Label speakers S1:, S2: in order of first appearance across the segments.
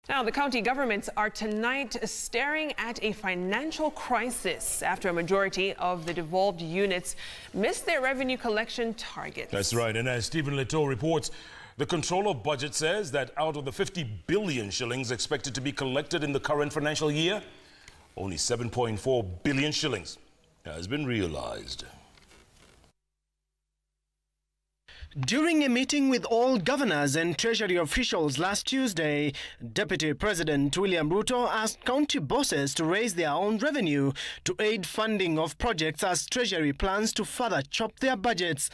S1: Now, the county governments are tonight staring at a financial crisis after a majority of the devolved units missed their revenue collection targets.
S2: That's right. And as Stephen Leto reports, the Controller of Budget says that out of the 50 billion shillings expected to be collected in the current financial year, only 7.4 billion shillings has been realized.
S3: During a meeting with all governors and Treasury officials last Tuesday, Deputy President William Ruto asked county bosses to raise their own revenue to aid funding of projects as Treasury plans to further chop their budgets.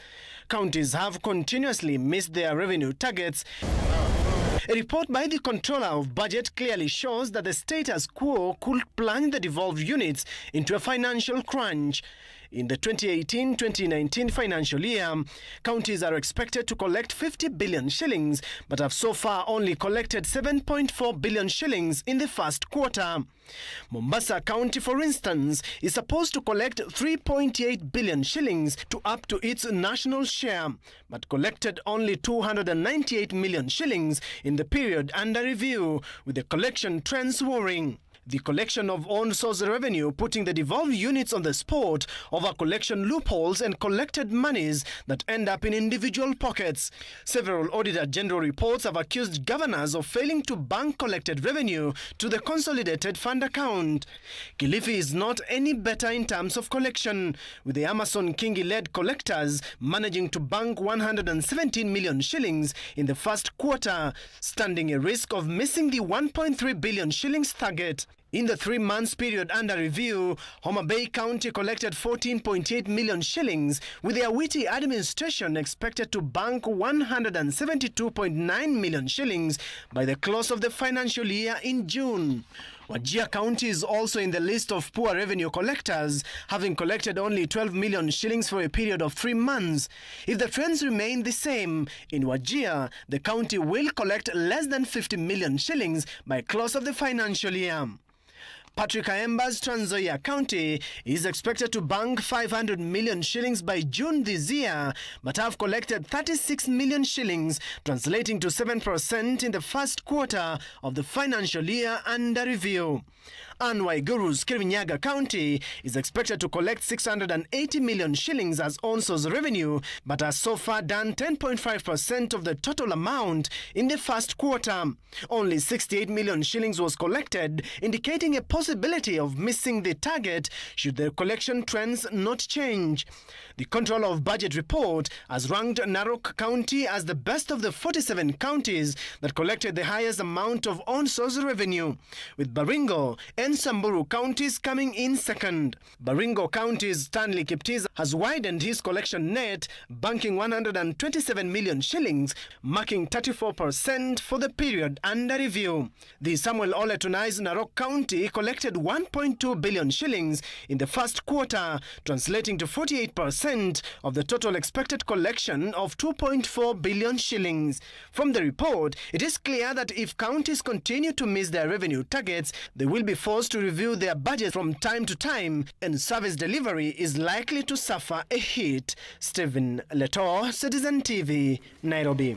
S3: Counties have continuously missed their revenue targets. A report by the Controller of Budget clearly shows that the status quo could plunge the devolved units into a financial crunch. In the 2018-2019 financial year, counties are expected to collect 50 billion shillings, but have so far only collected 7.4 billion shillings in the first quarter. Mombasa County, for instance, is supposed to collect 3.8 billion shillings to up to its national share, but collected only 298 million shillings in the period under review, with the collection trends worrying. The collection of own source revenue putting the devolved units on the spot over collection loopholes and collected monies that end up in individual pockets. Several Auditor General reports have accused governors of failing to bank collected revenue to the consolidated fund account. Kilifi is not any better in terms of collection, with the Amason Kingi-led collectors managing to bank 117 million shillings in the first quarter, standing a risk of missing the 1.3 billion shillings target. In the 3 months period under review, Homa Bay County collected 14.8 million shillings, with their witty administration expected to bank 172.9 million shillings by the close of the financial year in June. Wajir County is also in the list of poor revenue collectors, having collected only 12 million shillings for a period of 3 months. If the trends remain the same, in Wajir, the county will collect less than 50 million shillings by close of the financial year. Patrick Aemba's Trans Nzoia County is expected to bank 500 million shillings by June this year, but have collected 36 million shillings, translating to 7% in the first quarter of the financial year under review. Waiguru's Kirinyaga County is expected to collect 680 million shillings as own source revenue, but has so far done 10.5% of the total amount in the first quarter. Only 68 million shillings was collected, indicating a possibility of missing the target should the collection trends not change. The Controller of Budget report has ranked Narok County as the best of the 47 counties that collected the highest amount of on-source revenue, with Baringo and Samburu counties coming in second. Baringo County's Stanley Kiptis has widened his collection net, banking 127 million shillings, marking 34% for the period under review. The Samuel Oletunai's Narok County collected 1.2 billion shillings in the first quarter, translating to 48% of the total expected collection of 2.4 billion shillings. From the report, it is clear that if counties continue to miss their revenue targets, they will be forced to review their budget from time to time, and service delivery is likely to suffer a hit. Stephen Leto, Citizen TV, Nairobi.